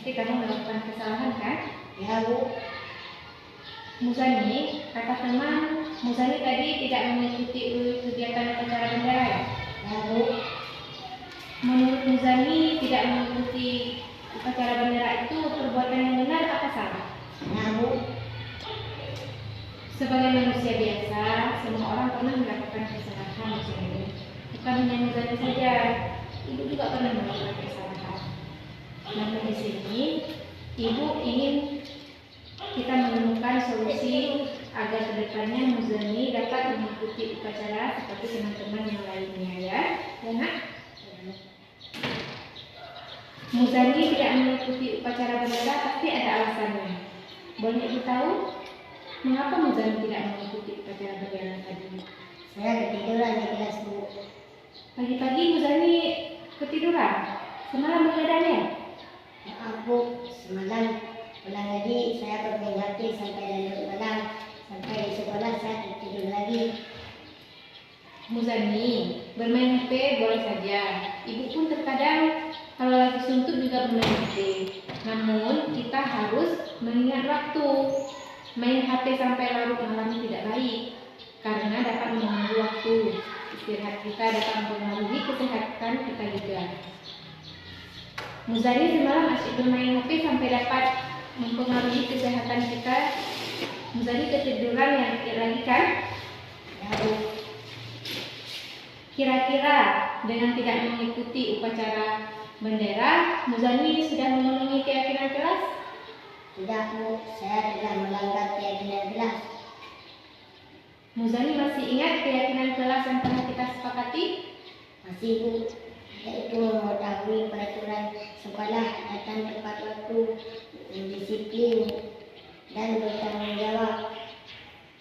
pasti kamu melakukan kesalahan kan? Ya Bu. Muzani, kata teman, Muzani tadi tidak mengikuti kegiatan upacara bendera ya? Ya Bu. Menurut Muzani, tidak mengikuti upacara bendera itu perbuatan yang benar apa salah? Ya Bu. Sebagai manusia biasa, semua orang pernah melakukan kesalahan Muzani. Bukan hanya Muzani saja, ibu juga pernah melakukan kesalahan. Namun di sini, ibu ingin kita menemukan solusi agar kedepannya Muzani dapat mengikuti upacara seperti teman-teman yang lainnya ya. Ya nak? Muzani tidak mengikuti upacara bendera pasti ada alasannya. Boleh ibu tahu mengapa Muzani tidak mengikuti upacara bendera tadi? Saya ketiduran di kelas Bu. Pagi-pagi Muzani ketiduran. Semalam begadang ya? Maaf Bu, semalam pulang lagi saya bermain HP sampai larut malam. Sampai di sekolah saya tertidur lagi. Muzani, bermain HP boleh saja. Ibu pun terkadang kalau lagi suntuk juga bermain HP. Namun kita harus mengingat waktu. Main HP sampai larut malam tidak baik karena dapat mengganggu waktu istirahat kita, dapat mempengaruhi kesehatan kita juga. Muzani semalam asyik bermain HP sampai dapat mempengaruhi kesehatan kita. Muzani ketiduran yang lagi kan? Ya Bu. Kira-kira dengan tidak mengikuti upacara bendera, Muzani sudah memenuhi keyakinan kelas? Tidak Bu, saya telah melanggar keyakinan kelas. Muzani masih ingat keyakinan kelas yang pernah kita sepakati? Masih Bu, yaitu mengetahui peraturan sekolah, datang tepat waktu, disiplin, dan bertanggung jawab.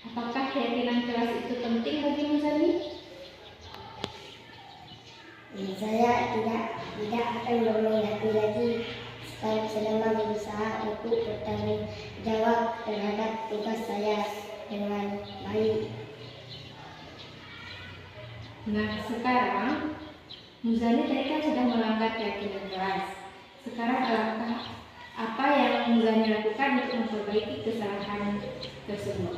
Apakah keyakinan kelas itu penting bagi Muzani? Saya tidak akan bermain HP lagi selama berusaha untuk bertanggung jawab terhadap tugas saya dengan baik. Nah, sekarang Muzani tadi kan sudah melanggar keyakinan kelas. Sekarang apa yang Muzani lakukan untuk memperbaiki kesalahan tersebut?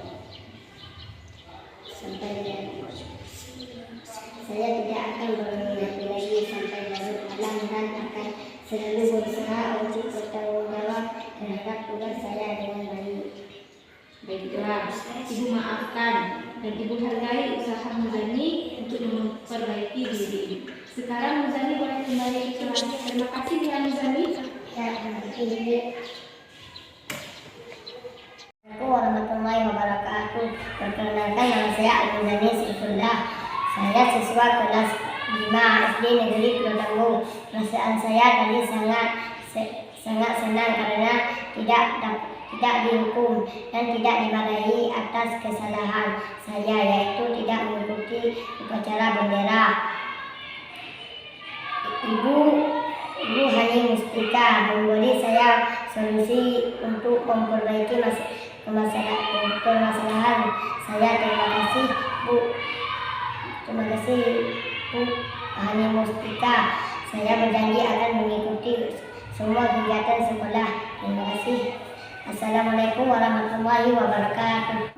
Saya tidak akan bermain HP lagi sampai larut malam dan akan selalu berusaha untuk bertanggung jawab terhadap tugas saya dengan baik. Baiklah, Ibu maafkan dan Ibu hargai usaha Muzani untuk memperbaiki diri. Sekarang Muzani boleh kembali ke kelasnya. Terima kasih ya Muzani. Ya, terima kasih. Assalamualaikum warahmatullahi wabarakatuh. Perkenalkan, nama saya Al-Muzani Saifullah. Saya siswa kelas 5 SD Negeri Pulau Tanggung. Perasaan saya tadi sangat senang karena tidak dihukum dan tidak dimarahi atas kesalahan saya, yaitu tidak mengikuti upacara bendera. Ibu Hani Mustika memberi saya solusi untuk memperbaiki permasalahan saya. Terima kasih Bu. Terima kasih Bu Hani Mustika. Saya berjanji akan mengikuti semua kegiatan sekolah. Terima kasih. Assalamualaikum warahmatullahi wabarakatuh.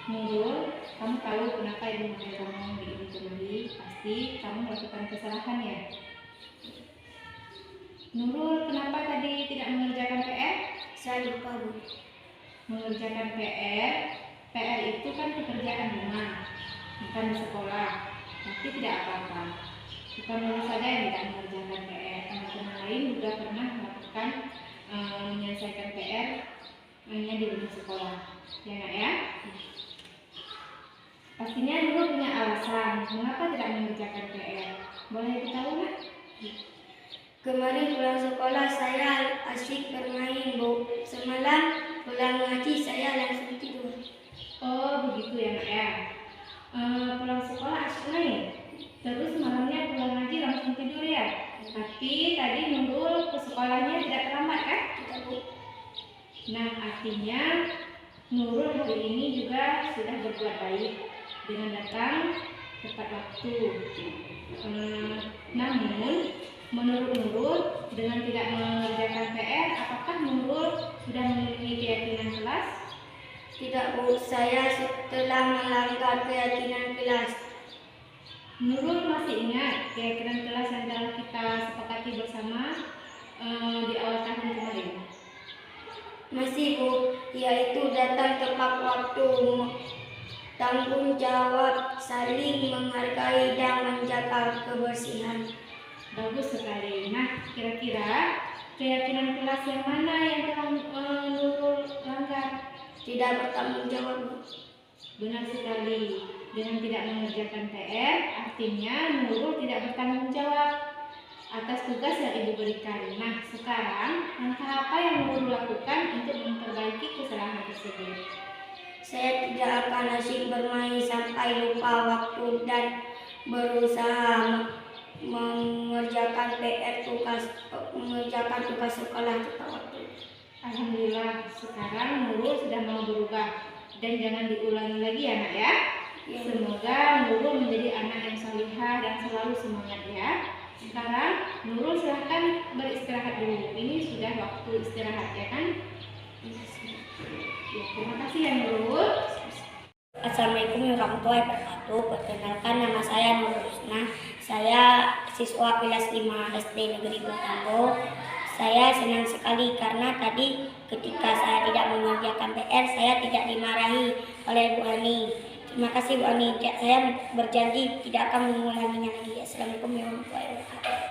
Nurul, kamu tahu kenapa Ibu memanggil kamu di Ibu kembali? Pasti kamu melakukan kesalahan ya? Nurul, kenapa tadi tidak mengerjakan PR? Saya lupa Bu. Mengerjakan PR itu kan pekerjaan rumah, bukan di sekolah. Tapi tidak apa-apa. Bukan Nurul saja yang tidak mengerjakan PR. Teman-teman lain juga pernah melakukan menyelesaikan PR hanya di rumah sekolah. Ya nak ya? Pastinya Nurul punya alasan mengapa tidak mengerjakan PR. Boleh ditahu nak? Kemarin pulang sekolah saya asyik bermain Bu. Semalam pulang ngaji saya langsung tidur. Oh begitu ya nak ya. Pulang sekolah asyik main. Terus malamnya pulang ngaji langsung tidur ya. Tapi tadi Nurul ke sekolahnya tidak terlambat kan? Tidak Bu. Nah artinya Nurul hari ini juga sudah berbuat baik dengan datang tepat waktu. Namun, menurut Nurul, dengan tidak mengerjakan PR, apakah Nurul sudah memiliki keyakinan kelas? Tidak, Bu. Saya telah melanggar keyakinan kelas. Nurul masih ingat keyakinan kelas yang telah kita sepakati bersama di awal tahun kemarin? Masih, Bu, yaitu datang tepat waktu, tanggung jawab, saling menghargai dan menjaga kebersihan. Bagus sekali. Nah, kira-kira keyakinan kelas yang mana yang telah Nurul langgar? Tidak bertanggung jawab, Bu. Benar sekali. Dengan tidak mengerjakan PR, artinya Nurul tidak bertanggung jawab atas tugas yang Ibu berikan. Nah, sekarang langkah apa yang Nurul lakukan untuk memperbaiki kesalahan tersebut? Saya tidak akan asyik bermain sampai lupa waktu dan berusaha mengerjakan tugas sekolah tepat waktu. Alhamdulillah, sekarang Nurul sudah mau berubah dan jangan diulangi lagi ya nak ya. Semoga Nurul menjadi anak yang salihah dan selalu semangat ya. Sekarang Nurul silahkan beristirahat dulu. Ini sudah waktu istirahat ya kan? Ya, terima kasih ya Nurul. Assalamualaikum warahmatullahi wabarakatuh. Perkenalkan, nama saya Nurul Husna. Saya siswa kelas 5 SD Negeri Botanggo. Saya senang sekali karena tadi ketika saya tidak mengerjakan PR, saya tidak dimarahi oleh Bu Ani. Terima kasih Bu Ani. Saya berjanji tidak akan mengulanginya lagi. Assalamualaikum warahmatullahi wabarakatuh.